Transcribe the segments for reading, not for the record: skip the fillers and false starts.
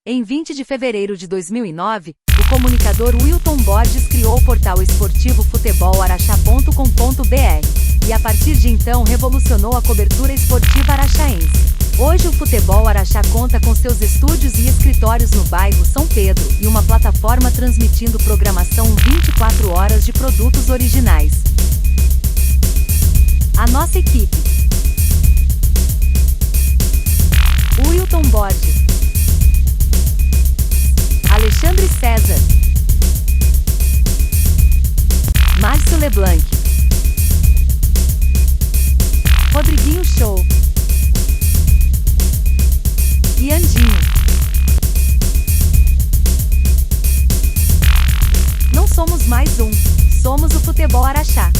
Em 20 de fevereiro de 2009, o comunicador Wilton Borges criou o portal esportivo futebolaraxá.com.br, e a partir de então revolucionou a cobertura esportiva araxaense. Hoje o Futebol Araxá conta com seus estúdios e escritórios no bairro São Pedro, e uma plataforma transmitindo programação 24 horas de produtos originais. A nossa equipe: Wilton Borges, Alexandre César, Márcio Leblanc, Rodriguinho Show e Andinho. Não somos mais um, somos o Futebol Araxá.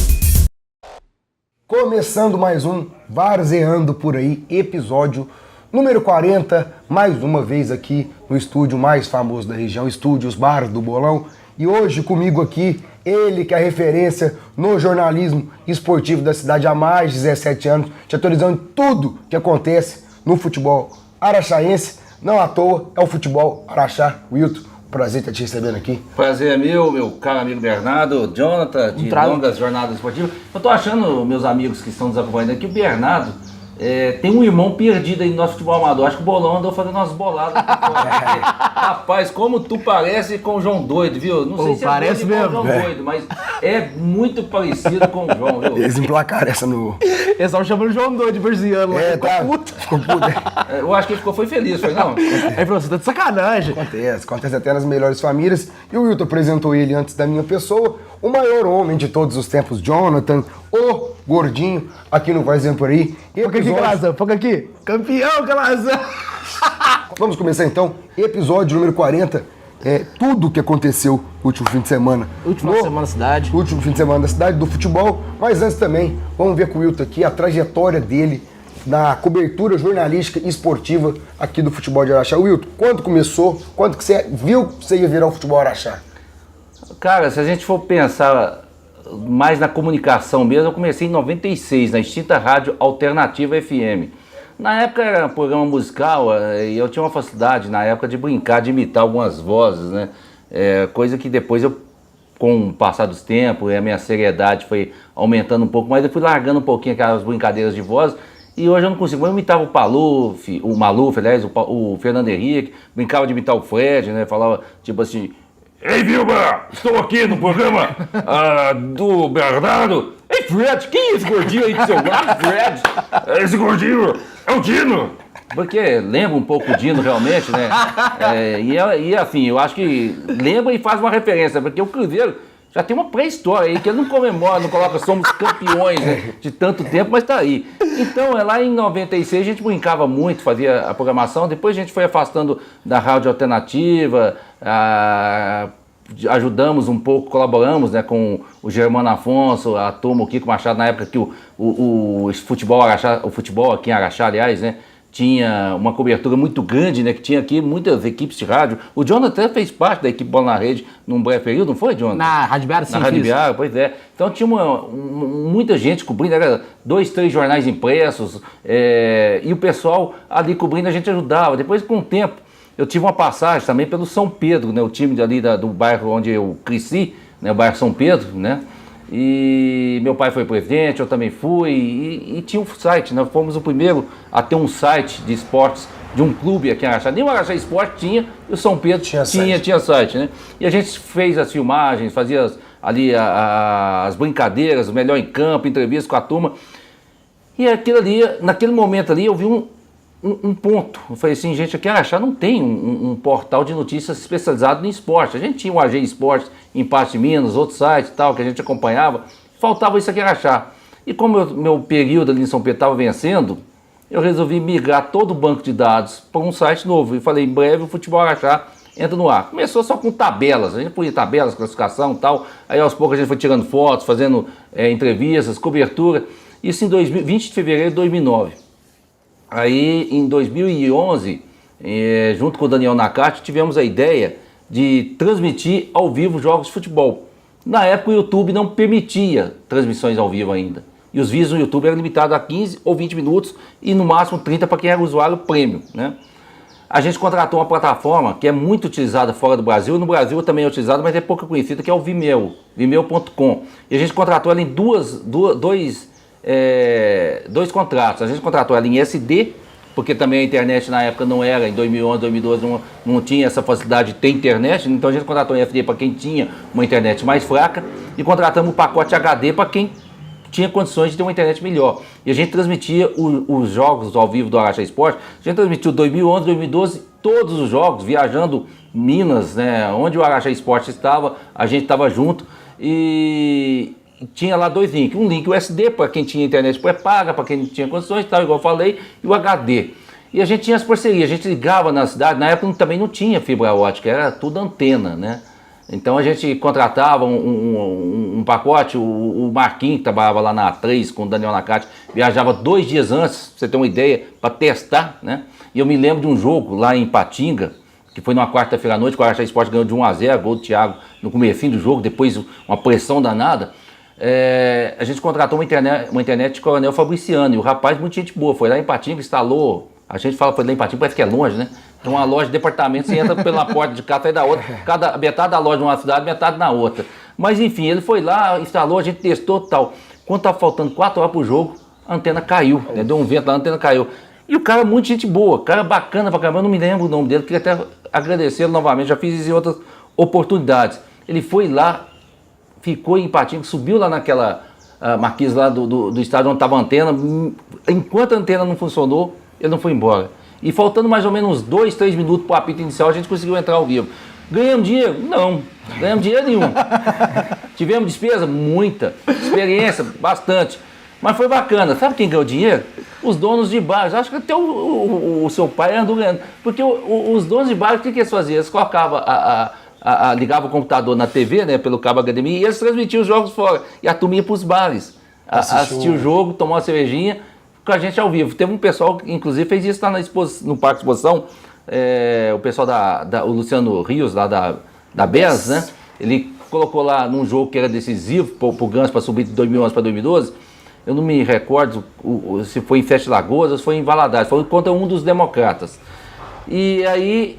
Começando mais um Varzeando por aí, episódio número 40, mais uma vez aqui no estúdio mais famoso da região, Estúdios Bar do Bolão. E hoje comigo aqui, ele que é a referência no jornalismo esportivo da cidade há mais de 17 anos, te atualizando tudo que acontece no futebol araxaense. Não à toa, é o Futebol Araxá. Wilton, prazer estar te recebendo aqui. Prazer é meu caro amigo Bernardo, Jonathan, de longas jornadas esportivas. Eu tô achando, meus amigos que estão nos acompanhando aqui, o Bernardo tem um irmão perdido aí no nosso futebol amador. Acho que o Bolão andou fazendo umas boladas. Rapaz, como tu parece com o João Doido, viu? Não sei se parece doido mesmo, com o João Doido, mas é muito parecido com o João, viu? Eles emplacaram essa no... Eles estavam chamando o João Doido, Berziano. Ficou puto. Eu acho que ele foi feliz, foi não? Aí falou, você tá de sacanagem. Acontece até nas melhores famílias. E o Wilton apresentou ele antes da minha pessoa, o maior homem de todos os tempos, Jonathan, o gordinho, aqui no Varzeando por aí. Foca aqui, Calazão, foca aqui. Campeão, Calazão. Vamos começar então, episódio número 40, tudo o que aconteceu no último fim de semana. Última semana da cidade. Último fim de semana da cidade, do futebol. Mas antes também, vamos ver com o Wilton aqui a trajetória dele na cobertura jornalística e esportiva aqui do futebol de Araxá. Wilton, quando começou, quando que você viu que você ia virar o futebol Araxá? Cara, se a gente for pensar mais na comunicação mesmo, eu comecei em 96, na extinta Rádio Alternativa FM. Na época era um programa musical e eu tinha uma facilidade na época de brincar, de imitar algumas vozes, né? Coisa que depois eu, com o passar dos tempos, a minha seriedade foi aumentando um pouco, mas eu fui largando um pouquinho aquelas brincadeiras de voz. E hoje eu não consigo. Eu imitava o Maluf, aliás, o Fernando Henrique, brincava de imitar o Fred, né? Falava tipo assim: "Ei, Vilma, estou aqui no programa do Bernardo. Ei, Fred, quem é esse gordinho aí do seu lado, Fred? Esse gordinho é o Dino." Porque lembra um pouco o Dino realmente, né? E assim, eu acho que lembra e faz uma referência, porque o Cruzeiro já tem uma pré-história aí, que ele não comemora, não coloca somos campeões, né, de tanto tempo, mas tá aí. Então, lá em 96 a gente brincava muito, fazia a programação, depois a gente foi afastando da Rádio Alternativa, ajudamos um pouco, colaboramos, né, com o Germano Afonso, a turma, o Kiko Machado, na época que o futebol aqui em Araxá, aliás, né, tinha uma cobertura muito grande, né, que tinha aqui muitas equipes de rádio. O Jonathan até fez parte da equipe Bola na Rede num breve período, não foi, Jonathan? Na Rádio Biara, sim. Na Rádio Biara, pois é. Então tinha muita gente cobrindo, era 2, 3 jornais impressos, e o pessoal ali cobrindo, a gente ajudava. Depois, com o tempo, eu tive uma passagem também pelo São Pedro, né, o time ali do bairro onde eu cresci, né, o bairro São Pedro, né? E meu pai foi presidente, eu também fui, e tinha um site, nós fomos o primeiro a ter um site de esportes de um clube aqui em Araxá. Nem o Araxá Esporte tinha, e o São Pedro tinha site, né? E a gente fez as filmagens, fazia ali as brincadeiras, o melhor em campo, entrevistas com a turma. E aquilo ali, naquele momento ali, eu vi um ponto. Eu falei assim, gente, aqui em Araxá não tem um portal de notícias especializado em esporte. A gente tinha o AG Esporte em Patos de Minas, outros sites e tal, que a gente acompanhava. Faltava isso aqui em Araxá. E como meu período ali em São Pedro estava vencendo, eu resolvi migrar todo o banco de dados para um site novo. E falei, em breve o Futebol Araxá entra no ar. Começou só com tabelas. A gente põe tabelas, classificação e tal. Aí aos poucos a gente foi tirando fotos, fazendo entrevistas, cobertura. Isso em 20 de fevereiro de 2009. Aí, em 2011, junto com o Daniel Nakati, tivemos a ideia de transmitir ao vivo jogos de futebol. Na época, o YouTube não permitia transmissões ao vivo ainda. E os vídeos no YouTube eram limitados a 15 ou 20 minutos e, no máximo, 30 para quem era usuário premium, né? a gente contratou uma plataforma que é muito utilizada fora do Brasil. No Brasil também é utilizada, mas é pouco conhecida, que é o Vimeo, vimeo.com. E a gente contratou ela em dois contratos. A gente contratou ela em SD, porque também a internet na época não era, em 2011, 2012, não tinha essa facilidade de ter internet. Então a gente contratou em SD para quem tinha uma internet mais fraca e contratamos o pacote HD para quem tinha condições de ter uma internet melhor. E a gente transmitia os jogos ao vivo do Araxá Esporte. A gente transmitiu 2011, 2012, todos os jogos, viajando Minas, né, onde o Araxá Esporte estava, a gente estava junto. E tinha lá 2 links. Um link USB para quem tinha internet pré-paga, para quem não tinha condições, tal, igual eu falei, e o HD. E a gente tinha as parcerias, a gente ligava na cidade, na época também não tinha fibra ótica, era tudo antena, né? Então a gente contratava um pacote, o Marquinhos, que trabalhava lá na A3 com o Daniel Nakati, viajava 2 dias antes, pra você ter uma ideia, para testar, né? E eu me lembro de um jogo lá em Ipatinga, que foi numa quarta-feira à noite, que o Araxá Esporte ganhou de 1-0, gol do Thiago no comecinho do jogo, depois uma pressão danada. A gente contratou uma internet de Coronel Fabriciano, e o rapaz, muito gente boa, foi lá em Ipatinga, instalou, a gente fala foi lá em Ipatinga, parece que é longe, né? Então uma loja de departamento, você entra pela porta de cá, sai da outra, metade da loja numa cidade, metade na outra. Mas enfim, ele foi lá, instalou, a gente testou e tal. Quando estava faltando 4 horas pro jogo, a antena caiu, né? Deu um vento lá, a antena caiu. E o cara, muito gente boa, cara bacana pra caramba, eu não me lembro o nome dele, queria até agradecê-lo novamente, já fiz isso em outras oportunidades. Ele foi lá, ficou em Ipatinga, subiu lá naquela marquise lá do estádio onde estava a antena. Enquanto a antena não funcionou, ele não foi embora. E faltando mais ou menos uns 2, 3 minutos para o apito inicial, a gente conseguiu entrar ao vivo. Ganhamos dinheiro? Não, ganhamos dinheiro nenhum. Tivemos despesa? Muita. Experiência? Bastante. Mas foi bacana. Sabe quem ganhou dinheiro? Os donos de bares. Acho que até o seu pai andou ganhando. Porque os donos de bares, o que eles faziam? Eles colocavam ligavam o computador na TV, né, pelo cabo HDMI, e eles transmitiam os jogos fora. E a turma ia para os bares. Assistia o jogo, tomou uma cervejinha com a gente ao vivo. Teve um pessoal que, inclusive, fez isso lá no Parque de Exposição. O pessoal o Luciano Rios, lá da BES, né? Ele colocou lá num jogo que era decisivo para o Ganso para subir de 2011 para 2012. Eu não me recordo se foi em Sete Lagoas ou se foi em Valadares. Foi contra um dos democratas. E aí,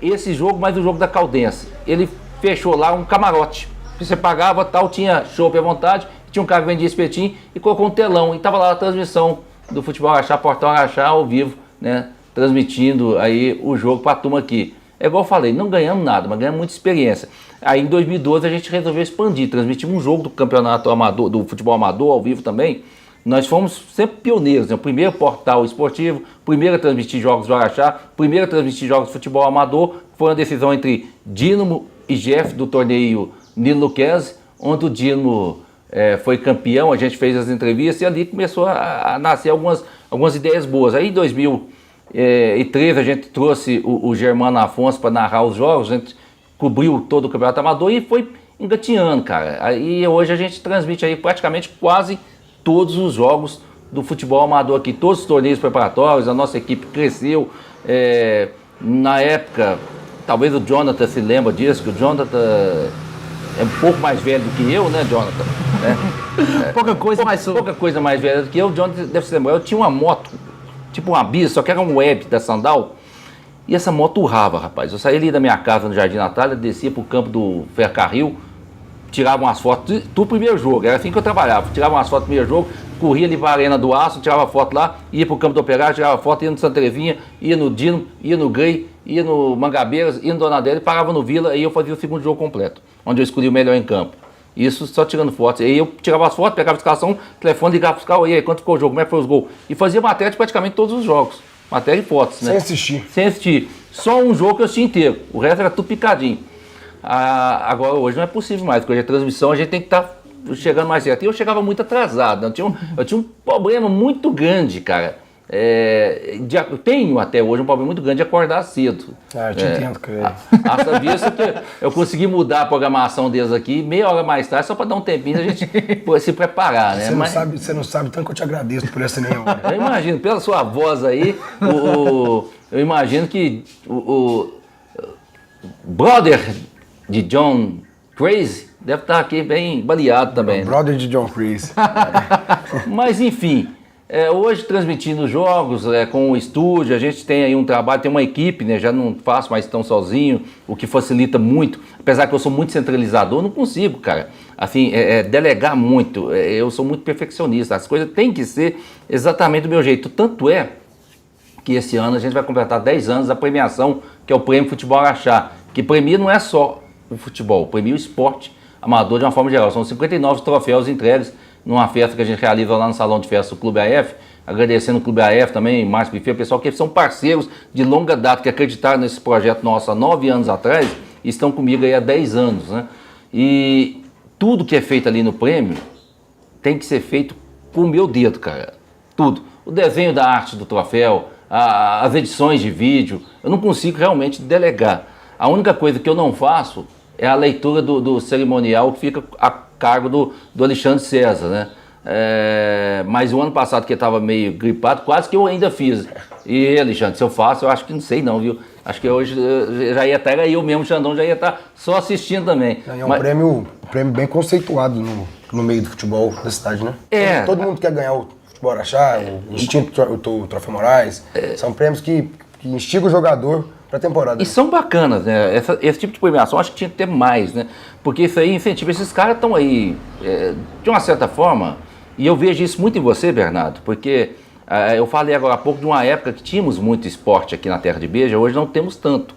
esse jogo, mais o jogo da Caldense, ele fechou lá um camarote. Você pagava, tal, tinha chopp à vontade, tinha um cara que vendia espetinho e colocou um telão. E estava lá a transmissão do Futebol Araxá, Portal Araxá, ao vivo, né? Transmitindo aí o jogo para a turma aqui. É igual eu falei, não ganhamos nada, mas ganhamos muita experiência. Aí em 2012 a gente resolveu expandir, transmitimos um jogo do campeonato amador, do futebol amador ao vivo também. Nós fomos sempre pioneiros, né? O primeiro portal esportivo, primeiro a transmitir jogos do Araxá, primeiro a transmitir jogos de futebol amador. Foi uma decisão entre Dínamo e Jeff do torneio Nilo Luquezzi, onde o Dínamo foi campeão, a gente fez as entrevistas e ali começou a nascer algumas ideias boas. Aí em 2013 a gente trouxe o Germano Afonso para narrar os jogos, a gente cobriu todo o campeonato amador e foi engatinhando, cara. Aí hoje a gente transmite aí praticamente quase todos os jogos do futebol amador aqui, todos os torneios preparatórios, a nossa equipe cresceu. Na época, talvez o Jonathan se lembra disso, que o Jonathan é um pouco mais velho do que eu, né, Jonathan? Pouca coisa mais velha do que eu. O Jonathan deve se lembrar, eu tinha uma moto, tipo uma bis, só que era um web da Sandal, e essa moto urrava, rapaz. Eu saía ali da minha casa no Jardim Natália, descia pro campo do Ferrocarril, tirava umas fotos do primeiro jogo, era assim que eu trabalhava, tirava umas fotos do primeiro jogo, corria ali para a Arena do Aço, tirava foto lá, ia pro campo do Operário, tirava foto, ia no Santa Terezinha, ia no Dino, ia no Grey, ia no Mangabeiras, ia no Dona Adélia, parava no Vila, e eu fazia o segundo jogo completo, onde eu escolhi o melhor em campo. Isso só tirando fotos. Aí eu tirava as fotos, pegava a escalação, telefone, ligava pros caras, e aí, quanto ficou o jogo, como é que foi os gols? E fazia matéria de praticamente todos os jogos. Matéria e fotos, né? Sem assistir. Só um jogo que eu assisti inteiro, o resto era tudo picadinho. Agora hoje não é possível mais, porque hoje a transmissão a gente tem que estar chegando mais certo. E eu chegava muito atrasado, né? Eu tinha um problema muito grande, cara. Tenho até hoje um problema muito grande de acordar cedo. Eu te entendo, cara. Essa vista que eu consegui mudar a programação deles aqui meia hora mais tarde, só para dar um tempinho a gente se preparar, né? Você não sabe tanto que eu te agradeço por essa meia hora. Eu imagino, pela sua voz aí, eu imagino que o brother de John Crazy deve estar aqui bem baleado também. O brother de John Crazy. Mas enfim, Hoje transmitindo jogos com o estúdio, a gente tem aí um trabalho, tem uma equipe, né? Já não faço mais tão sozinho, o que facilita muito. Apesar que eu sou muito centralizador, eu não consigo, cara. Assim, delegar muito. Eu sou muito perfeccionista. As coisas têm que ser exatamente do meu jeito. Tanto é que esse ano a gente vai completar 10 anos da premiação, que é o Prêmio Futebol Araxá, que premia não é só o futebol, premia o esporte amador de uma forma geral. São 59 troféus entregues numa festa que a gente realiza lá no Salão de Festas do Clube AF, agradecendo o Clube AF também, Márcio Buffet, o pessoal que são parceiros de longa data, que acreditaram nesse projeto nosso há 9 anos atrás e estão comigo aí há 10 anos, né? E tudo que é feito ali no prêmio tem que ser feito com o meu dedo, cara. Tudo. O desenho da arte do troféu, as edições de vídeo, eu não consigo realmente delegar. A única coisa que eu não faço é a leitura do cerimonial que fica a cargo do Alexandre César, né? Mas o ano passado, que ele estava meio gripado, quase que eu ainda fiz. E, Alexandre, se eu faço, eu acho que não sei não, viu? Acho que hoje já ia estar, eu mesmo, Xandão, já ia estar só assistindo também. É um prêmio bem conceituado no meio do futebol da cidade, né? Todo mundo quer ganhar o Futebol Araxá, o Instinto, o Troféu Moraes. São prêmios que instigam o jogador para a temporada. E são bacanas, né? Esse tipo de premiação acho que tinha que ter mais, né? Porque isso aí incentiva. Esses caras estão aí, de uma certa forma, e eu vejo isso muito em você, Bernardo, porque eu falei agora há pouco de uma época que tínhamos muito esporte aqui na Terra de Beja, hoje não temos tanto.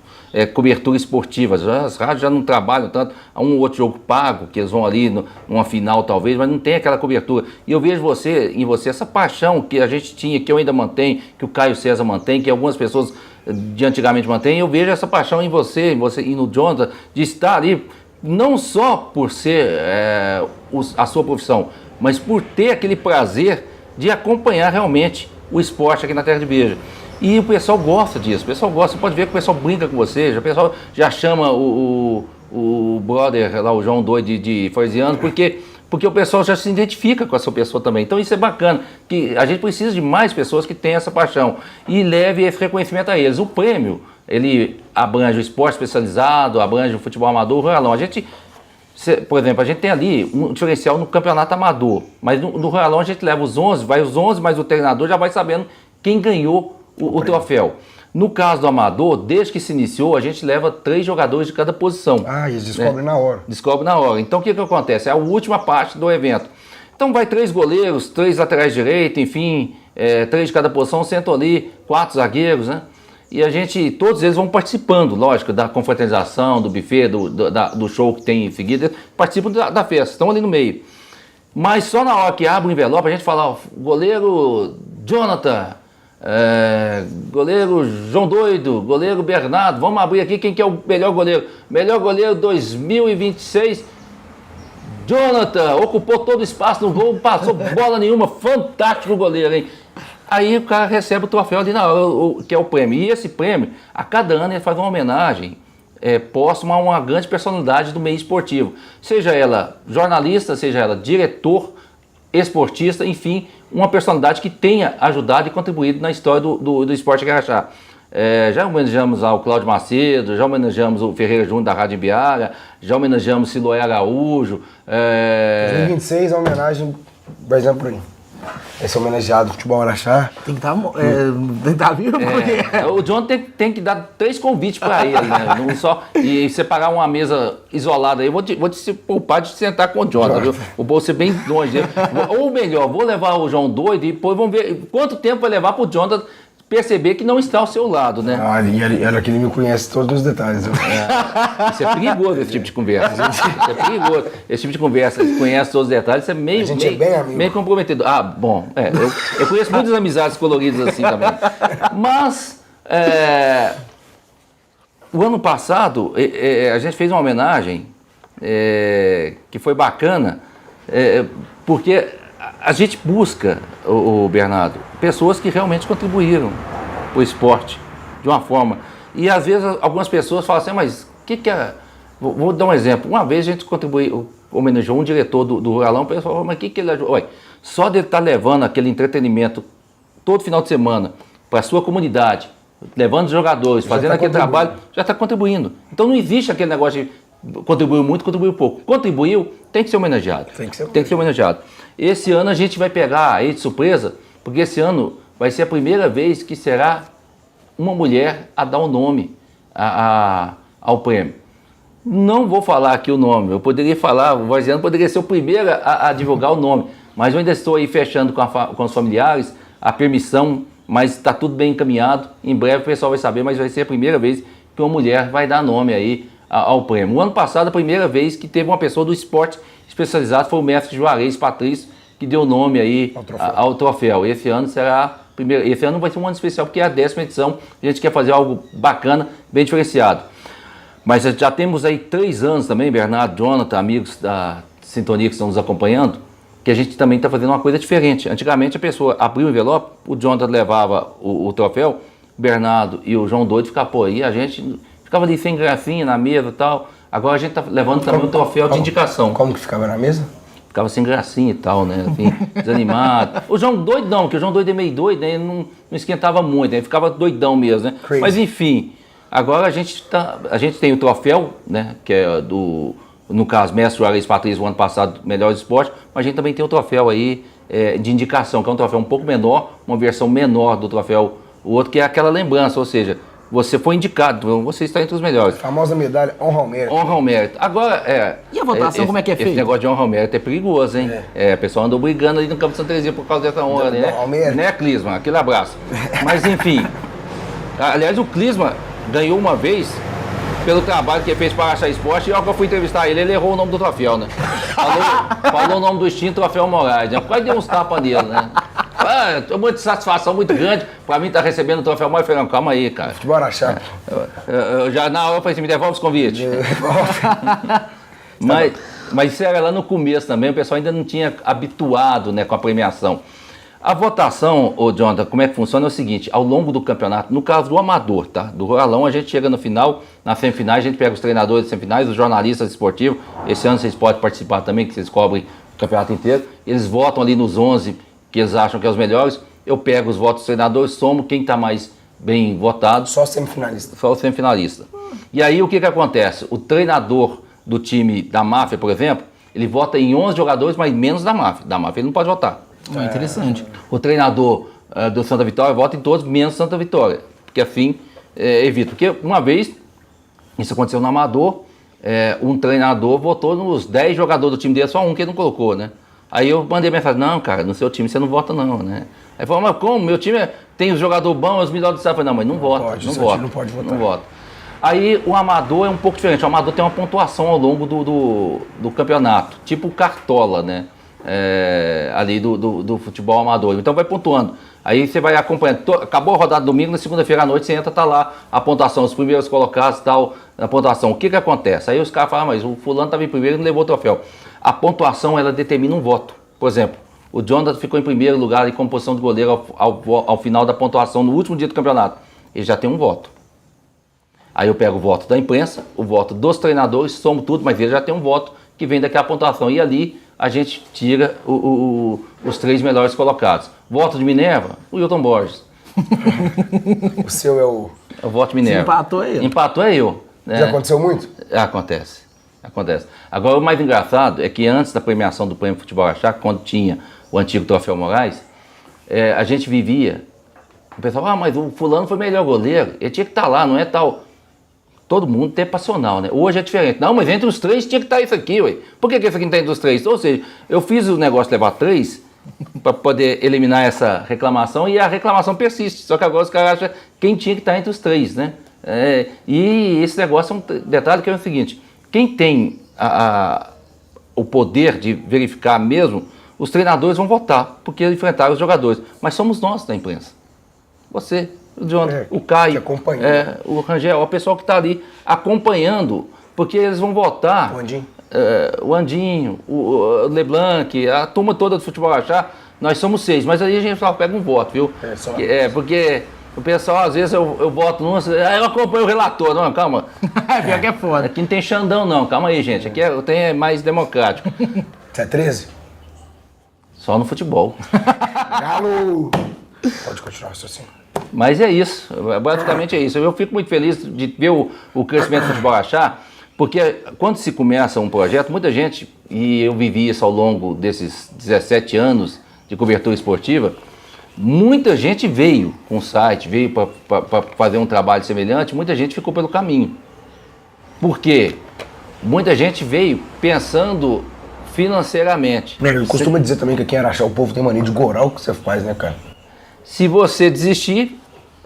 Cobertura esportiva, as rádios já não trabalham tanto, há um ou outro jogo pago, que eles vão ali numa final talvez, mas não tem aquela cobertura. E eu vejo em você essa paixão que a gente tinha, que eu ainda mantenho, que o Caio César mantém, que algumas pessoas de antigamente mantêm. Eu vejo essa paixão em você e no Jonathan, de estar ali, não só por ser a sua profissão, mas por ter aquele prazer de acompanhar realmente o esporte aqui na Terra de Beja. E o pessoal gosta disso, o pessoal gosta, você pode ver que o pessoal brinca com você, o pessoal já chama o brother lá, o João Doido de Forziano, porque o pessoal já se identifica com essa pessoa também. Então isso é bacana, que a gente precisa de mais pessoas que tenham essa paixão e leve esse reconhecimento a eles. O prêmio, ele abrange o esporte especializado, abrange o futebol amador, o Royalão. Por exemplo, a gente tem ali um diferencial no campeonato amador, mas no Royalão a gente leva os 11, vai os 11, mas o treinador já vai sabendo quem ganhou o troféu. No caso do amador, desde que se iniciou, a gente leva 3 jogadores de cada posição. Eles descobrem na hora. Descobre na hora. Então o que acontece? É a última parte do evento. Então vai 3 goleiros, 3 laterais direitos, enfim, 3 de cada posição, sentam ali, 4 zagueiros, né? E todos eles vão participando, lógico, da confraternização, do buffet, do show que tem em seguida, participam da festa, estão ali no meio. Mas só na hora que abre o envelope, a gente fala, goleiro Jonathan, goleiro João Doido, goleiro Bernardo, vamos abrir aqui quem que é o melhor goleiro. Melhor goleiro 2026, Jonathan, ocupou todo o espaço no gol, passou bola nenhuma, fantástico goleiro, hein? Aí o cara recebe o troféu ali na hora, que é o prêmio. E esse prêmio, a cada ano ele faz uma homenagem póstuma a uma grande personalidade do meio esportivo. Seja ela jornalista, seja ela diretor, esportista, enfim, uma personalidade que tenha ajudado e contribuído na história do esporte Araxá. Já homenageamos ao Cláudio Macedo, já homenageamos o Ferreira Júnior da Rádio Biara, já homenageamos Siloé Araújo. 2026 a homenagem, por exemplo, esse homenageado do Futebol Araxá. Tem que estar vivo, porque... O John tem que dar 3 convites para ele, né? Não só, e separar uma mesa isolada aí. Eu vou te poupar de sentar com o John, viu? O bolso ser bem longe dele. Ou melhor, vou levar o João Doido e depois vamos ver quanto tempo vai levar para o John perceber que não está ao seu lado, né? Olha que ele me conhece todos os detalhes. Isso é perigoso, esse tipo de conversa. Isso é perigoso. Esse tipo de conversa, você conhece todos os detalhes, isso é meio comprometido. Bom, eu conheço muitas amizades coloridas assim também. Mas, o ano passado, a gente fez uma homenagem que foi bacana, porque a gente busca, o Bernardo, pessoas que realmente contribuíram para o esporte de uma forma. E às vezes algumas pessoas falam assim, mas o que é... Vou dar um exemplo. Uma vez a gente homenageou um diretor do Ruralão, o pessoal falou, mas o que ele ajudou? Olha, só de ele estar levando aquele entretenimento todo final de semana para a sua comunidade, levando os jogadores, fazendo aquele trabalho, já está contribuindo. Então não existe aquele negócio de contribuiu muito, contribuiu pouco. Contribuiu, tem que ser homenageado. Tem que ser homenageado. Esse ano a gente vai pegar aí de surpresa, porque esse ano vai ser a primeira vez que será uma mulher a dar o nome ao prêmio. Não vou falar aqui o nome, eu poderia falar, o Varziano poderia ser o primeiro a divulgar o nome, mas eu ainda estou aí fechando com os familiares a permissão, mas está tudo bem encaminhado. Em breve o pessoal vai saber, mas vai ser a primeira vez que uma mulher vai dar nome aí ao prêmio. O ano passado, a primeira vez que teve uma pessoa do esporte especializado foi o mestre Juarez Patrício, que deu nome aí ao troféu. Esse ano será esse ano vai ser um ano especial, porque é a 10ª edição, a gente quer fazer algo bacana, bem diferenciado. Mas já temos aí 3 anos também, Bernardo, Jonathan, amigos da Sintonia que estão nos acompanhando, que a gente também está fazendo uma coisa diferente. Antigamente a pessoa abria o envelope, o Jonathan levava o troféu, o Bernardo e o João Doido ficavam, pô, e a gente ficava ali sem gracinha na mesa e tal. Agora a gente está levando também o troféu de indicação. Como que ficava na mesa? Ficava sem gracinha e tal, né? Assim, desanimado. O João Doido não, porque o João Doido é meio doido, né? Ele não esquentava muito, ele ficava doidão mesmo, né? Crazy. Mas enfim, agora a gente tem o troféu, né? Que é no caso, Mestre Juarez Patrício, o ano passado, melhor esporte, mas a gente também tem o troféu aí de indicação, que é um troféu um pouco menor, uma versão menor do troféu, o outro que é aquela lembrança, ou seja, você foi indicado, você está entre os melhores. A famosa medalha honra ao mérito. Honra ao mérito. Agora, E a votação, como é que é feita? Esse negócio de honra ao mérito é perigoso, hein? O pessoal andou brigando ali no Campo de Santa Terezinha por causa dessa honra, né? Ao mérito. Né, Clisma? Aquele abraço. Mas, enfim. Aliás, o Clisma ganhou uma vez pelo trabalho que ele fez para o Araxá Esporte, e ao que eu fui entrevistar ele errou o nome do troféu, né? Falou o nome do extinto Troféu Moraes, né? Quase deu uns tapas nele, né? Muita satisfação muito grande para mim estar recebendo o troféu Moraes. Eu falei, não, calma aí, cara. Futebol Araxá. Eu já na hora eu falei assim, me devolve os convites. Mas isso era lá no começo também, o pessoal ainda não tinha habituado, né, com a premiação. A votação, Jonathan, como é que funciona é o seguinte, ao longo do campeonato, no caso do amador, tá? Do Ruralão, a gente chega no final, na semifinais, a gente pega os treinadores de semifinais, os jornalistas esportivos, esse ano vocês podem participar também, que vocês cobrem o campeonato inteiro, eles votam ali nos 11 que eles acham que é os melhores, eu pego os votos dos treinadores, somo quem está mais bem votado. Só semifinalista. Só o semifinalista. E aí o que acontece? O treinador do time da máfia, por exemplo, ele vota em 11 jogadores, mas menos da máfia. Da máfia ele não pode votar. Interessante. O treinador do Santa Vitória vota em todos, menos Santa Vitória. Porque assim evita. Porque uma vez, isso aconteceu no Amador, um treinador votou nos 10 jogadores do time dele, só um que ele não colocou, né? Aí eu mandei mensagem, não, cara, no seu time você não vota não, né? Aí falou, mas como? Meu time tem os jogadores bons, os melhores do estado. Eu falei, não, mas não vota, não vota. Não pode votar. Não vota. Aí o Amador é um pouco diferente, o Amador tem uma pontuação ao longo do campeonato, tipo o Cartola, né? Ali do futebol amador. Então vai pontuando. Aí você vai acompanhando. Acabou a rodada domingo, na segunda-feira à noite você entra, tá lá a pontuação, os primeiros colocados, tal, a pontuação. O que acontece? Aí os caras falam, mas o fulano estava em primeiro e não levou o troféu. A pontuação, ela determina um voto. Por exemplo, o Jonathan ficou em primeiro lugar como posição de goleiro ao final da pontuação, no último dia do campeonato. Ele já tem um voto. Aí eu pego o voto da imprensa, o voto dos treinadores, somo tudo, mas ele já tem um voto que vem daquela pontuação. E ali a gente tira os 3 melhores colocados. Voto de Minerva, o Hilton Borges. O seu é o... O voto de Minerva. Se empatou é eu. Empatou é eu. Né? Já aconteceu muito? Acontece. Agora, o mais engraçado é que antes da premiação do Prêmio Futebol Araxá, quando tinha o antigo Troféu Moraes, a gente vivia, o pessoal, mas o fulano foi melhor goleiro, ele tinha que estar lá, não é tal. Todo mundo tem passional, né? Hoje é diferente. Não, mas entre os 3 tinha que estar isso aqui, ué. Por que esse aqui não está entre os 3? Ou seja, eu fiz o negócio de levar 3 para poder eliminar essa reclamação e a reclamação persiste. Só que agora os caras acham quem tinha que estar entre os 3, né? E esse negócio é um detalhe que é o seguinte, quem tem o poder de verificar mesmo, os treinadores vão votar, porque eles enfrentaram os jogadores. Mas somos nós da imprensa. Você, o Jonathan, o Caio, o Rangel, o pessoal que está ali acompanhando, porque eles vão votar. O Andinho. O Andinho, o Leblanc, a turma toda do Futebol Araxá, nós somos 6, mas aí a gente só pega um voto, viu? Porque o pessoal, às vezes, eu voto num, eu acompanho o relator. Não, calma. Pior que é foda. Aqui não tem Xandão, não. Calma aí, gente. Aqui é mais democrático. Você é 13? Só no futebol. Galo! Pode continuar isso assim. Mas é isso. Basicamente é isso. Eu fico muito feliz de ver o crescimento do Futebol Araxá, porque quando se começa um projeto, muita gente, e eu vivi isso ao longo desses 17 anos de cobertura esportiva, muita gente veio com o site, veio para fazer um trabalho semelhante, muita gente ficou pelo caminho. Por quê? Muita gente veio pensando financeiramente. Eu costumo dizer também que aqui em Araxá o povo tem mania de gorar o que você faz, né, cara? Se você desistir,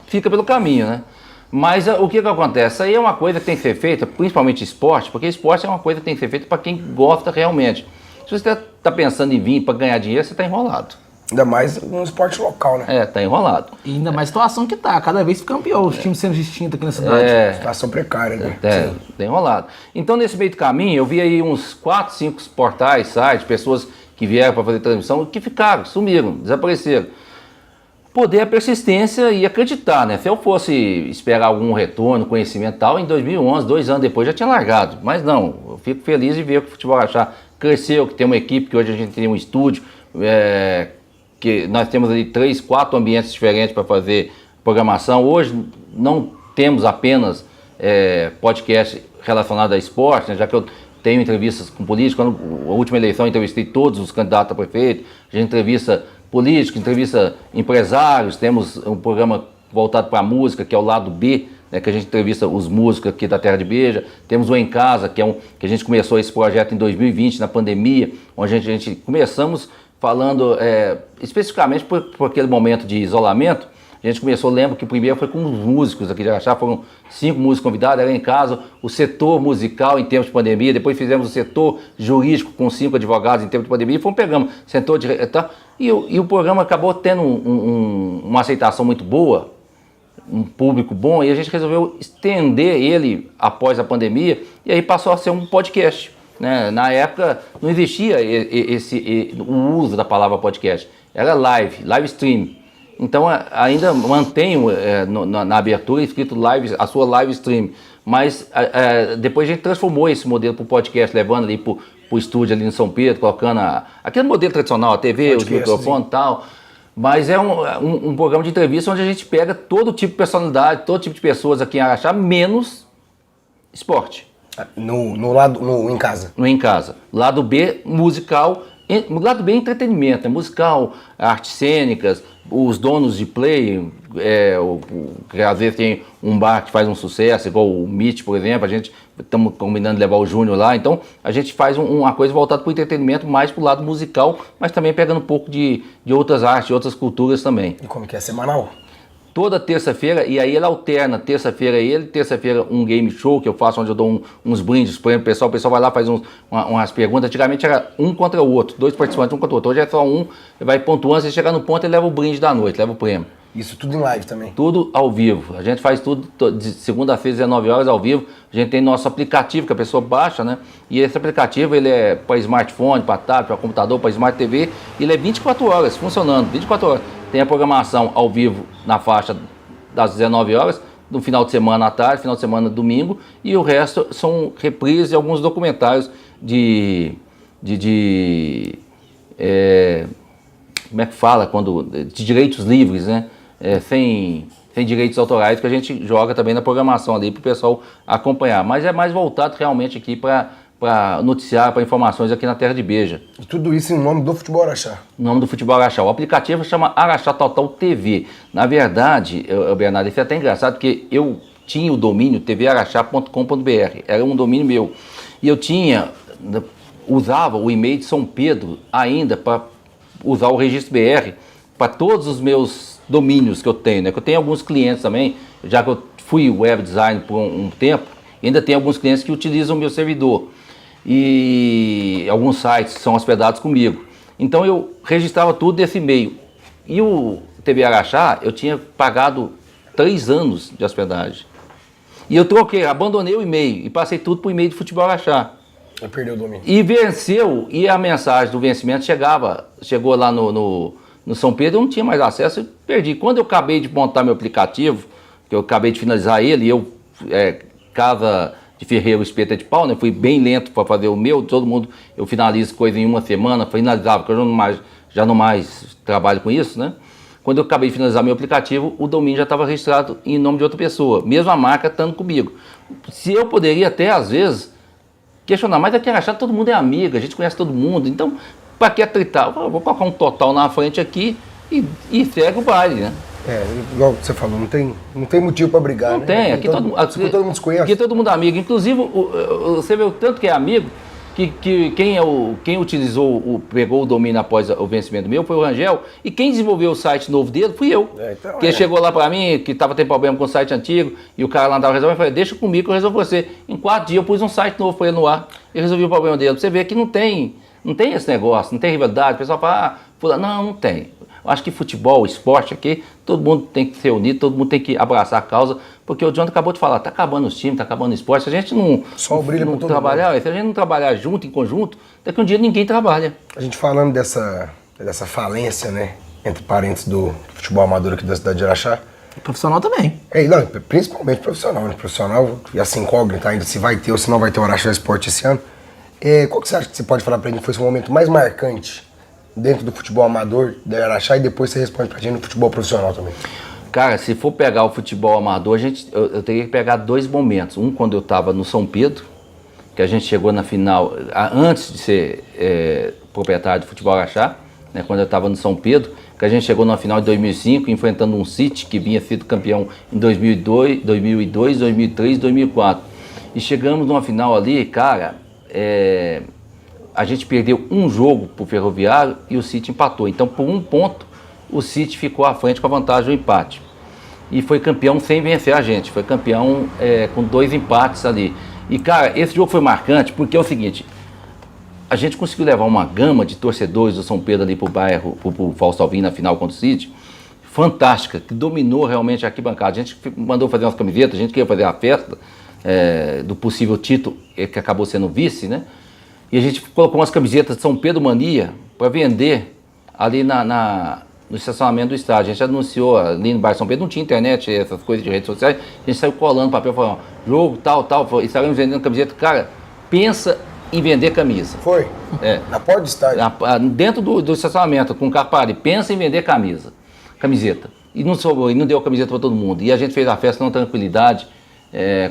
fica pelo caminho, né? Mas o que acontece? Isso aí é uma coisa que tem que ser feita, principalmente esporte, porque esporte é uma coisa que tem que ser feita para quem gosta realmente. Se você está pensando em vir para ganhar dinheiro, você está enrolado. Ainda mais no esporte local, né? Tá enrolado. E ainda mais a situação que tá, cada vez ficando pior, os times sendo distintos aqui na cidade. Situação precária, né? Tá enrolado. Então, nesse meio do caminho, eu vi aí uns 4, 5 portais, sites, pessoas que vieram para fazer transmissão, que ficaram, sumiram, desapareceram. Poder a persistência e acreditar, né? Se eu fosse esperar algum retorno, conhecimento e tal, em 2011, 2 anos depois, já tinha largado. Mas não, eu fico feliz de ver que o Futebol Araxá cresceu, que tem uma equipe, que hoje a gente tem um estúdio, que nós temos ali 3, 4 ambientes diferentes para fazer programação. Hoje não temos apenas podcast relacionado a esporte, né? Já que eu tenho entrevistas com políticos. Quando a última eleição eu entrevistei todos os candidatos a prefeito, a gente entrevista políticos, entrevista empresários, temos um programa voltado para a música, que é o lado B, né, que a gente entrevista os músicos aqui da Terra de Beja. Temos o Em Casa, que a gente começou esse projeto em 2020, na pandemia, onde a gente começamos falando especificamente por aquele momento de isolamento. A gente começou, lembro que o primeiro foi com os músicos aqui de Araxá, foram 5 músicos convidados, era em casa o setor musical em tempos de pandemia, depois fizemos o setor jurídico com 5 advogados em tempos de pandemia, e fomos pegando setor de... E o programa acabou tendo uma aceitação muito boa, um público bom, e a gente resolveu estender ele após a pandemia, e aí passou a ser um podcast. Né? Na época não existia o uso da palavra podcast, era live stream. Então ainda mantenho na abertura escrito a sua live stream, mas depois a gente transformou esse modelo para o podcast, levando ali para o estúdio ali em São Pedro, colocando aquele modelo tradicional, a TV, podcast, os microfones e tal. Mas é um programa de entrevista onde a gente pega todo tipo de personalidade, todo tipo de pessoas aqui em Araxá, menos esporte. Em casa. No Em Casa. Lado B, musical. Lado B, entretenimento, musical, artes cênicas, os donos de play, que às vezes tem um bar que faz um sucesso, igual o Meet, por exemplo, a gente estamos combinando levar o Júnior lá, então a gente faz uma coisa voltada para o entretenimento, mais para o lado musical, mas também pegando um pouco de outras artes, de outras culturas também. E como que é semanal? Toda terça-feira, e aí ele alterna, terça-feira terça-feira um game show que eu faço, onde eu dou uns brindes, por exemplo, o pessoal vai lá, faz umas perguntas. Antigamente era um contra o outro, 2 participantes, um contra o outro. Hoje é só um, vai pontuando, se chegar no ponto ele leva o brinde da noite, leva o prêmio. Isso tudo em live também? Tudo ao vivo, a gente faz tudo de segunda-feira, 19 horas ao vivo. A gente tem nosso aplicativo que a pessoa baixa, né? E esse aplicativo ele é para smartphone, para tablet, para computador, para smart TV. Ele é 24 horas funcionando, 24 horas. Tem a programação ao vivo na faixa das 19 horas, no final de semana à tarde, final de semana domingo, e o resto são reprises e alguns documentários de como é que fala? De direitos livres, né? Sem direitos autorais, que a gente joga também na programação ali para o pessoal acompanhar. Mas é mais voltado realmente aqui para noticiar, para informações aqui na Terra de Beja. E tudo isso em nome do Futebol Araxá? Em nome do Futebol Araxá. O aplicativo chama Araxá Total TV. Na verdade, Bernardo, isso é até engraçado, porque eu tinha o domínio tvaraxá.com.br, era um domínio meu. E eu usava o e-mail de São Pedro ainda para usar o registro BR para todos os meus domínios que eu tenho, né? Que eu tenho alguns clientes também, já que eu fui web design por um tempo, ainda tem alguns clientes que utilizam o meu servidor. E alguns sites são hospedados comigo. Então eu registrava tudo desse e-mail. E o TV Araxá, eu tinha pagado 3 anos de hospedagem. E eu abandonei o e-mail e passei tudo para o e-mail do Futebol Araxá. Eu perdi o domínio. E venceu, e a mensagem do vencimento chegou lá no São Pedro, eu não tinha mais acesso, eu perdi. Quando eu acabei de montar meu aplicativo, que eu acabei de finalizar ele, casa de ferreiro, espeta de pau, né? Fui bem lento para fazer o meu, todo mundo, eu finalizo coisa em uma semana, finalizava, porque eu já não mais trabalho com isso, né? Quando eu acabei de finalizar meu aplicativo, o domínio já estava registrado em nome de outra pessoa, mesmo a marca estando comigo. Se eu poderia até, às vezes, questionar, mas aqui em Araxá todo mundo é amigo, a gente conhece todo mundo, então, para que atritar? Eu vou colocar um total na frente aqui e segue o baile, né? Igual você falou, não tem motivo para brigar, Não né? tem, aqui todo mundo se conhece. Aqui todo mundo é amigo. Inclusive, você vê o tanto que é amigo, que quem utilizou, pegou o domínio após o vencimento meu foi o Rangel, e quem desenvolveu o site novo dele fui eu. Porque ele chegou lá para mim, que estava tendo problema com o site antigo, e o cara lá estava resolvendo, eu falei, deixa comigo que eu resolvo você. Em 4 dias eu pus um site novo para ele no ar, e resolvi o problema dele. Você vê que não tem esse negócio, não tem rivalidade, o pessoal fala, não tem. Eu acho que futebol, esporte aqui, todo mundo tem que ser unido, todo mundo tem que abraçar a causa, porque o Jonathan acabou de falar, tá acabando os times, tá acabando o esporte, se a gente não trabalhar, se a gente não trabalhar junto, em conjunto, daqui um dia ninguém trabalha. A gente falando dessa falência, né, entre parentes do futebol amador aqui da cidade de Araxá. Profissional também. Não, principalmente profissional, né? Profissional, e essa incógnita ainda se vai ter ou se não vai ter o Araxá Esporte esse ano. Qual que você acha que você pode falar pra gente que foi o momento mais marcante dentro do futebol amador da Araxá, e depois você responde pra gente no futebol profissional também? Cara, se for pegar o futebol amador, eu teria que pegar 2 momentos. Um, quando eu estava no São Pedro, que a gente chegou na final, antes de ser proprietário do futebol Araxá, né, quando eu estava no São Pedro, que a gente chegou na final de 2005, enfrentando um City que vinha sido campeão em 2002, 2003, 2004. E chegamos numa final ali, cara, a gente perdeu um jogo pro Ferroviário e o City empatou. Então, por 1 ponto, o City ficou à frente com a vantagem do empate. E foi campeão sem vencer a gente. Foi campeão com 2 empates ali. E, cara, esse jogo foi marcante porque é o seguinte, a gente conseguiu levar uma gama de torcedores do São Pedro ali pro bairro, pro Fausto Alvim na final contra o City, fantástica, que dominou realmente a arquibancada. A gente mandou fazer umas camisetas, a gente queria fazer a festa do possível título, que acabou sendo vice, né? E a gente colocou umas camisetas de São Pedro Mania para vender ali no estacionamento do estádio. A gente anunciou ali no bairro São Pedro, não tinha internet, essas coisas de redes sociais. A gente saiu colando papel, falando, jogo, tal, estaremos vendendo camiseta. Cara, pensa em vender camisa. Foi? Na porta do estádio? Dentro do estacionamento, com carro parado. Pensa em vender camiseta. E não sobrou, e não deu camiseta para todo mundo. E a gente fez a festa com tranquilidade.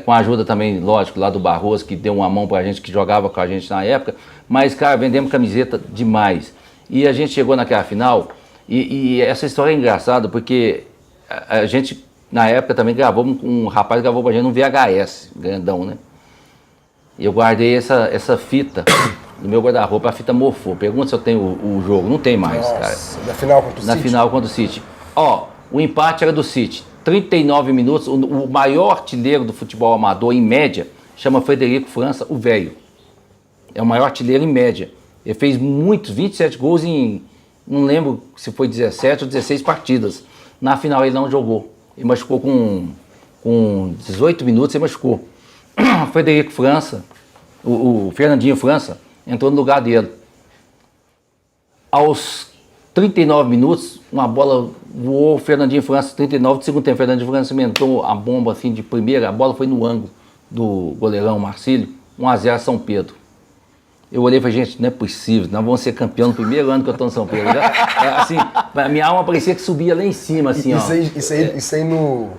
Com a ajuda também, lógico, lá do Barroso, que deu uma mão pra gente, que jogava com a gente na época, mas, cara, vendemos camiseta demais. E a gente chegou naquela final, e essa história é engraçada, porque a gente, na época, também gravou, um rapaz gravou pra gente um VHS, grandão, né? E eu guardei essa fita no meu guarda-roupa, a fita mofou. Pergunta se eu tenho o jogo, não tem mais, cara. Na final contra o City? Na final contra o City. O empate era do City. 39 minutos, o maior artilheiro do futebol amador, em média, chama Frederico França, o velho. É o maior artilheiro em média. Ele fez 27 gols em, não lembro se foi 17 ou 16 partidas. Na final ele não jogou. Ele machucou com 18 minutos, ele machucou. Frederico França, o Fernandinho França, entrou no lugar dele. Aos 39 minutos, uma bola voou, Fernandinho França, 39 do segundo tempo, Fernandinho França cimentou a bomba assim de primeira, a bola foi no ângulo do goleirão Marcílio, 1-0 São Pedro. Eu olhei e falei, gente, não é possível, nós vamos ser campeão no primeiro ano que eu estou no São Pedro. Assim, minha alma parecia que subia lá em cima, assim, Isso aí no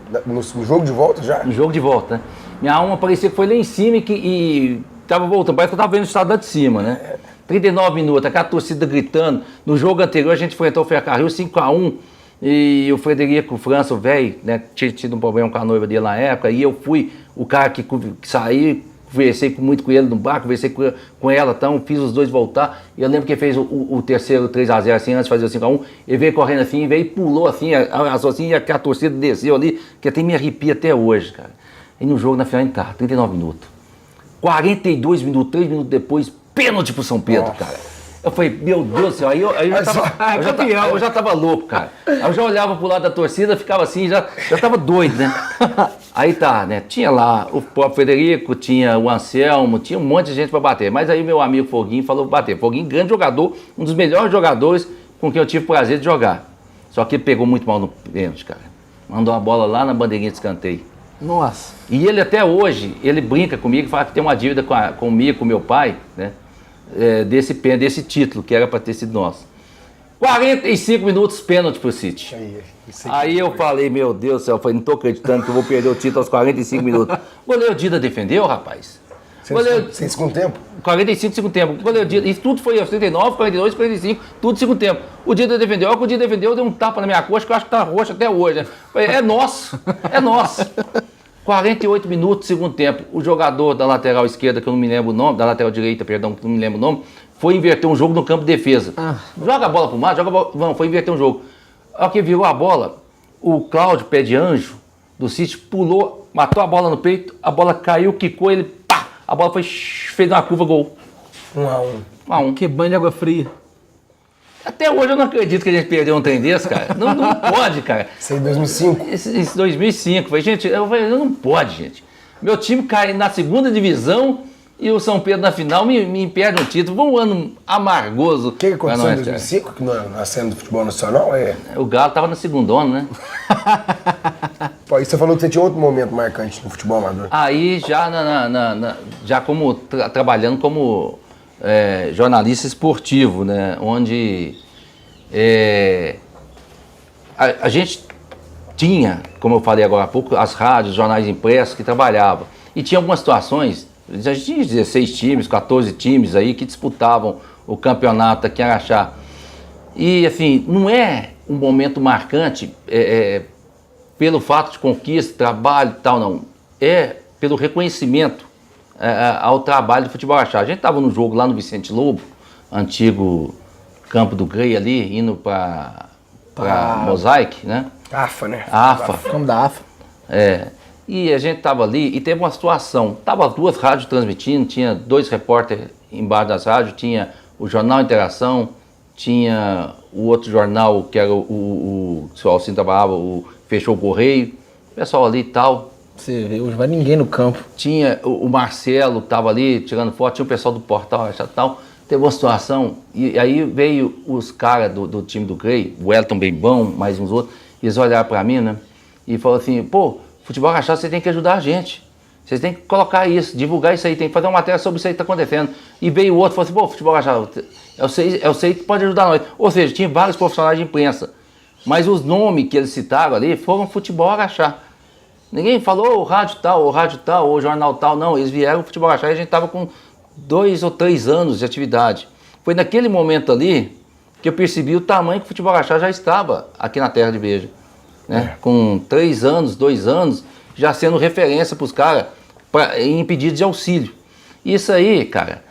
jogo de volta já? No jogo de volta, né? Minha alma parecia que foi lá em cima e tava voltando, parece que eu tava vendo o estado lá de cima, né? 39 minutos, aquela torcida gritando. No jogo anterior a gente enfrentou o Ferrocarril 5-1 e o Frederico França, o velho, né, tinha tido um problema com a noiva dele na época, e eu fui o cara que saí, conversei muito com ele no bar, conversei com ela, então fiz os dois voltar. E eu lembro que ele fez o terceiro 3-0 assim, antes de fazer o 5-1, ele veio correndo assim, veio e pulou assim, assim, e a torcida desceu ali, que até me arrepia até hoje, cara. E no jogo na final entrava, 39 minutos. 42 minutos, 3 minutos depois, pênalti pro São Pedro. Nossa. Cara. Eu falei, meu Deus do céu, aí eu já tava louco, cara. Aí eu já olhava pro lado da torcida, ficava assim, já tava doido, né? Aí tá, né? Tinha lá o próprio Frederico, tinha o Anselmo, tinha um monte de gente pra bater. Mas aí meu amigo Foguinho falou bater. Foguinho, grande jogador, um dos melhores jogadores com quem eu tive o prazer de jogar. Só que ele pegou muito mal no pênalti, cara. Mandou uma bola lá na bandeirinha de escanteio. Nossa. E ele até hoje, ele brinca comigo, fala que tem uma dívida comigo, com meu pai, né? Desse título, que era para ter sido nosso. 45 minutos, pênalti pro City. Aí eu falei, meu Deus do céu, não tô acreditando que eu vou perder o título aos 45 minutos. O goleiro Dida defendeu, rapaz. Sem segundo tempo? 45 segundo tempo. Isso tudo foi aos 39, 42, 45, tudo segundo tempo. O Dida defendeu, o Dida defendeu, deu um tapa na minha coxa, que eu acho que tá roxo até hoje. Né? É nosso, é nosso. 48 minutos, segundo tempo. O jogador da lateral esquerda, que eu não me lembro o nome, da lateral direita, perdão, que eu não me lembro o nome, foi inverter um jogo no campo de defesa. Joga a bola pro mar, joga a bola. Não, foi inverter um jogo. A hora que virou a bola, o Cláudio, pé de anjo, do City, pulou, matou a bola no peito, a bola caiu, quicou, ele, pá! A bola fez uma curva, gol. 1-1. Que banho de água fria. Até hoje eu não acredito que a gente perdeu um trem desse, cara. Não pode, cara. Isso aí em 2005? Isso 2005. Falei, gente, eu não pode, gente. Meu time cai na segunda divisão e o São Pedro na final me impede um título. Foi um ano amargoso. O que aconteceu em 2005, que na cena do futebol nacional? O Galo tava na segundona, né? Pô, e você falou que você tinha outro momento marcante no futebol amador. Aí já, já como trabalhando como jornalista esportivo, né? Onde a gente tinha, como eu falei agora há pouco, as rádios, jornais impressos que trabalhavam. E tinha algumas situações, a gente tinha 16 times, 14 times aí que disputavam o campeonato aqui em Araxá. E assim, não é um momento marcante pelo fato de conquista, trabalho e tal, não. É pelo reconhecimento ao trabalho do futebol Araxá. A gente estava no jogo lá no Vicente Lobo, antigo campo do Grey ali, indo para Mosaic, né? AFA, né? AFA. Como da AFA. E a gente estava ali e teve uma situação. Tava as duas rádios transmitindo, tinha 2 repórteres embaixo das rádios, tinha o Jornal Interação, tinha o outro jornal que era o seu Alcino trabalhava, o Fechou o Correio, o pessoal ali e tal. Você vê, hoje vai ninguém no campo. Tinha o Marcelo que estava ali tirando foto, tinha o pessoal do portal e tal. Teve uma situação, e aí veio os caras do time do Grey, o Elton bem bom, mais uns outros, e eles olharam para mim, né? E falaram assim, pô, futebol Araxá, você tem que ajudar a gente. Vocês têm que colocar isso, divulgar isso aí, tem que fazer uma matéria sobre isso aí que está acontecendo. E veio o outro e falou assim, pô, futebol Araxá, eu sei que pode ajudar nós. Ou seja, tinha vários profissionais de imprensa, mas os nomes que eles citaram ali foram futebol Araxá. Ninguém falou o rádio tal, ou jornal tal, não. Eles vieram o futebol Araxá e a gente estava com 2 ou 3 anos de atividade. Foi naquele momento ali que eu percebi o tamanho que o futebol Araxá já estava aqui na terra de Beja. Né? Com 3 anos, 2 anos, já sendo referência para os caras em pedido de auxílio. Isso aí, cara,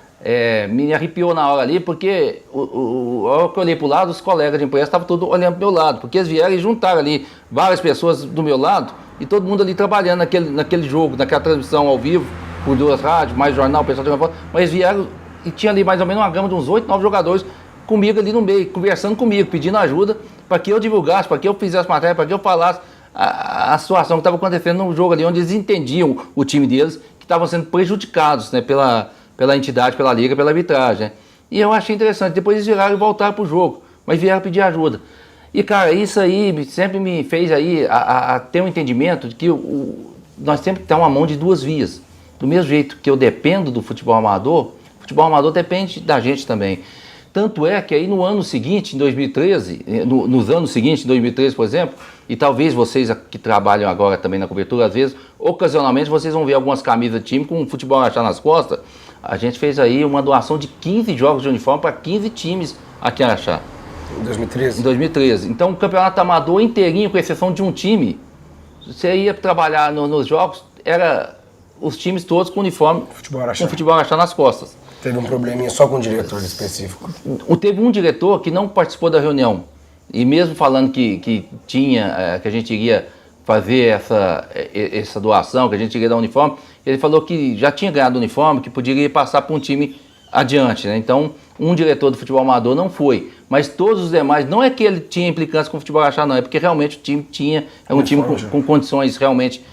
me arrepiou na hora ali, porque a hora que eu olhei para o lado, os colegas de imprensa estavam todos olhando para o meu lado, porque eles vieram e juntaram ali várias pessoas do meu lado e todo mundo ali trabalhando naquele jogo, naquela transmissão ao vivo, por 2 rádios, mais jornal, o pessoal tirando foto, mas vieram e tinha ali mais ou menos uma gama de uns 8, 9 jogadores comigo ali no meio, conversando comigo, pedindo ajuda para que eu divulgasse, para que eu fizesse matéria, para que eu falasse a situação que estava acontecendo no jogo ali, onde eles entendiam o time deles, que estavam sendo prejudicados, né, pela entidade, pela liga, pela arbitragem. Né? E eu achei interessante, depois eles viraram e voltaram para o jogo, mas vieram pedir ajuda. E cara, isso aí sempre me fez aí a ter um entendimento de que nós temos que ter uma mão de 2 vias. Do mesmo jeito que eu dependo do futebol amador, o futebol amador depende da gente também. Tanto é que aí no ano seguinte, em 2013, nos anos seguintes, em 2013, por exemplo, e talvez vocês que trabalham agora também na cobertura, às vezes, ocasionalmente, vocês vão ver algumas camisas de time com o futebol Araxá nas costas. A gente fez aí uma doação de 15 jogos de uniforme para 15 times aqui em Araxá. Em 2013? Em 2013. Então, o campeonato amador inteirinho, com exceção de um time, você ia trabalhar nos jogos, era os times todos com uniforme, com futebol Araxá nas costas. Teve um probleminha só com um diretor específico? Teve um diretor que não participou da reunião. E mesmo falando que a gente iria fazer essa doação, que a gente iria dar uniforme, ele falou que já tinha ganhado o uniforme, que poderia passar para um time adiante. Né? Então, um diretor do futebol amador não foi. Mas todos os demais, não é que ele tinha implicância com o futebol Araxá, não. É porque realmente o time é um time com condições realmente...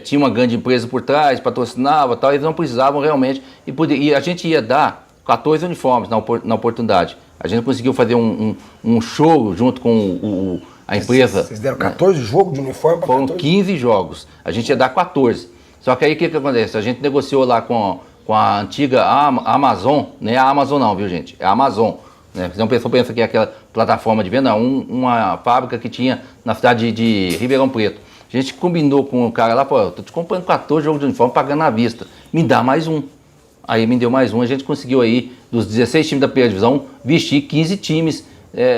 tinha uma grande empresa por trás, patrocinava tal, eles não precisavam realmente, e a gente ia dar 14 uniformes na oportunidade. A gente conseguiu fazer um show junto com a empresa. Vocês deram 14 jogos de uniforme para 14? Foram 15 jogos, a gente ia dar 14. Só que aí o que acontece? A gente negociou lá com a antiga Amazon, não é a Amazon não, viu gente? É a Amazon. Né? Então, a pessoa pensa que é aquela plataforma de venda, uma fábrica que tinha na cidade de Ribeirão Preto. A gente combinou com o cara lá, pô, eu tô te comprando 14 jogos de uniforme pagando à vista. Me dá mais um. Aí me deu mais um, a gente conseguiu aí, dos 16 times da primeira divisão, vestir 15 times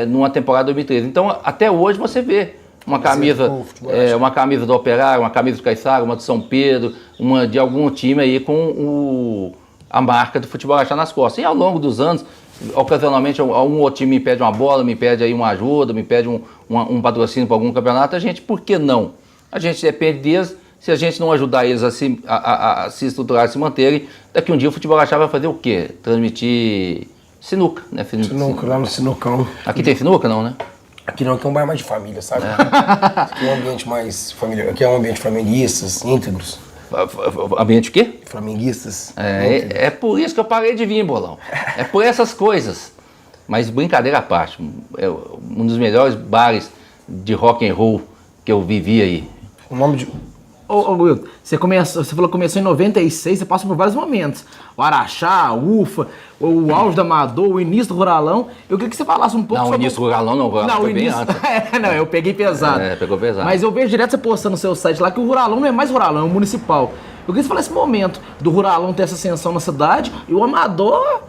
numa temporada 2013. Então, até hoje você vê uma camisa do Operário, uma camisa do Caiçara, uma do São Pedro, uma de algum time aí com a marca do Futebol Araxá nas costas. E ao longo dos anos, ocasionalmente, um outro time me pede uma bola, me pede aí uma ajuda, me pede um patrocínio para algum campeonato, por que não? A gente depende deles. Se a gente não ajudar eles a se estruturar, a se manterem, daqui um dia o Futebol Araxá vai fazer o quê? Transmitir sinuca, né? Sinuca, lá no Sinucão. Aqui tem sinuca, não, né? Aqui não, aqui é um bairro mais de família, sabe? Aqui é um ambiente mais familiar. Aqui é um ambiente flamenguistas, íntegros. Ambiente o quê? Flamenguistas. É por isso que eu parei de vir, Bolão. É por essas coisas. Mas brincadeira à parte, é um dos melhores bares de rock and roll que eu vivi aí. O nome de... Ô Will, você falou que começou em 96, você passou por vários momentos. O Araxá, o UFA, o auge do Amador, o início do Ruralão. Eu queria que você falasse um pouco sobre... Não, o início do Ruralão não, o Ruralão foi bem antes. Não, eu peguei pesado. Pegou pesado. Mas eu vejo direto você postando no seu site lá que o Ruralão não é mais Ruralão, é o municipal. Eu queria que você falasse esse momento do Ruralão ter essa ascensão na cidade e o Amador...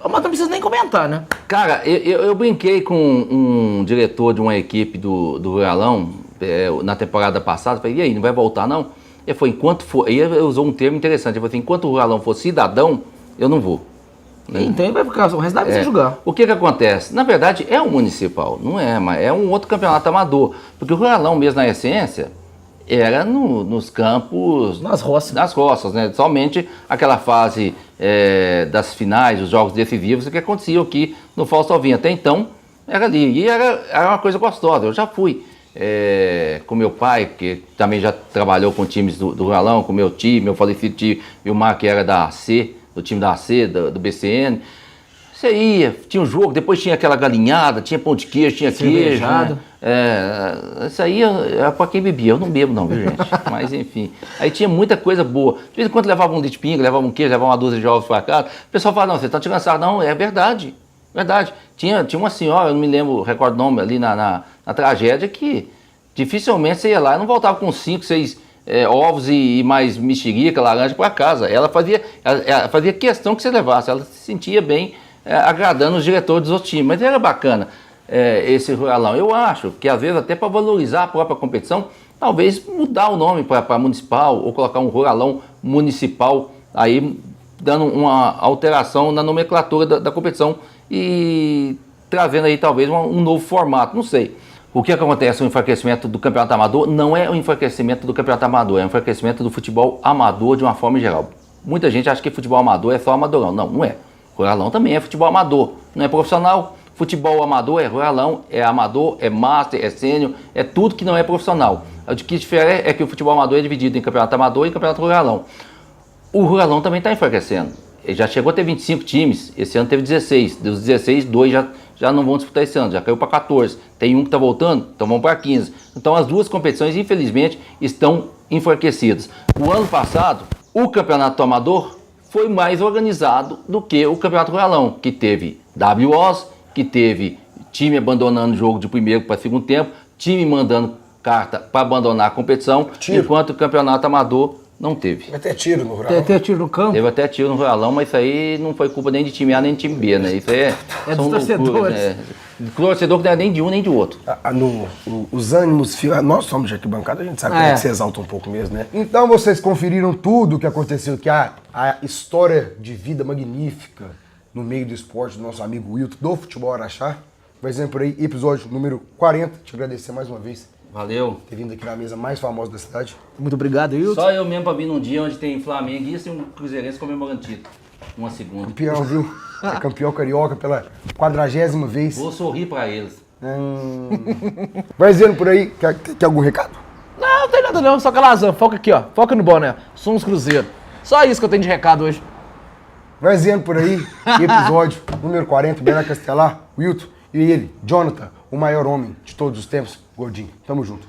O Amador não precisa nem comentar, né? Cara, eu brinquei com um diretor de uma equipe do Ruralão na temporada passada, falei, e aí, não vai voltar não? Ele falou, enquanto for, aí ele usou um termo interessante, ele falou assim, enquanto o Ruralão for cidadão, eu não vou. Né? Então ele vai ficar o resto da vida sem jogar. O que acontece? Na verdade é um municipal, não é, mas é um outro campeonato amador, porque o Ruralão mesmo na essência era nos campos... Nas roças, né? Somente aquela fase das finais, os jogos decisivos, que aconteciam aqui no Fausto Alvim. Até então era ali, e era uma coisa gostosa, eu já fui. Com meu pai, que também já trabalhou com times do Ruralão, com meu tio, meu falecido tio Vilmar, que era da AC, do time da AC, do BCN. Você ia, tinha um jogo, depois tinha aquela galinhada, tinha pão de queijo, tinha queijo. Né? Isso aí era pra quem bebia, eu não bebo não, viu gente? Mas enfim, aí tinha muita coisa boa. De vez em quando levava um litro de pinga, levava um queijo, levava uma dúzia de ovos pra casa. O pessoal fala, não, você tá te cansado. Não, é verdade. Verdade. Tinha uma senhora, eu não me lembro, recordo o nome, ali na tragédia, que dificilmente você ia lá e não voltava com 5, 6 ovos e mais mexerica, laranja para casa. Ela fazia questão que você levasse, ela se sentia bem agradando os diretores dos outros times. Mas era bacana esse Ruralão. Eu acho que às vezes até para valorizar a própria competição, talvez mudar o nome para municipal ou colocar um Ruralão municipal, aí dando uma alteração na nomenclatura da competição e trazendo aí talvez um novo formato, não sei. O que acontece no enfraquecimento do campeonato amador não é o enfraquecimento do campeonato amador, é o enfraquecimento do futebol amador de uma forma geral. Muita gente acha que futebol amador é só amadorão, não é. Ruralão também é futebol amador, não é profissional. Futebol amador é Ruralão, é amador, é master, é sênior, é tudo que não é profissional. O que difere é que o futebol amador é dividido em campeonato amador e campeonato Ruralão. O Ruralão também está enfraquecendo. Ele já chegou a ter 25 times, esse ano teve 16. Dos 16, 2 já não vão disputar esse ano, já caiu para 14. Tem um que está voltando, então vão para 15. Então as duas competições, infelizmente, estão enfraquecidas. O ano passado, o campeonato amador foi mais organizado do que o campeonato Ruralão, que teve WOs, que teve time abandonando o jogo de primeiro para segundo tempo, time mandando carta para abandonar a competição, enquanto o campeonato amador não teve. Teve até tiro no Ruralão. Teve até tiro no campo? Teve até tiro no Ruralão, mas isso aí não foi culpa nem de time A nem de time B, né? Isso dos torcedores. Torcedor que não é nem de um nem de outro. Os ânimos, nós somos de arquibancada, a gente sabe que se exalta um pouco mesmo, né? Então vocês conferiram tudo o que aconteceu, que a história de vida magnífica no meio do esporte do nosso amigo Wilton, do Futebol Araxá. Por exemplo, aí, episódio número 40. Te agradecer mais uma vez. Valeu. Ter vindo aqui na mesa mais famosa da cidade. Muito obrigado, Wilton. Só eu mesmo pra vir num dia onde tem Flamengo e um Cruzeirense comemorando título. Uma segunda. Campeão, viu? É campeão carioca pela 40ª vez. Vou sorrir pra eles. Vai dizendo por aí, quer algum recado? Não tem nada não, só calazão. Foca aqui, ó. Foca no boné. Somos Cruzeiro. Só isso que eu tenho de recado hoje. Vai dizendo por aí, episódio número 40, Bernardo Castelar, Wilton e ele, Jonathan, o maior homem de todos os tempos, Gordinho. Tamo junto.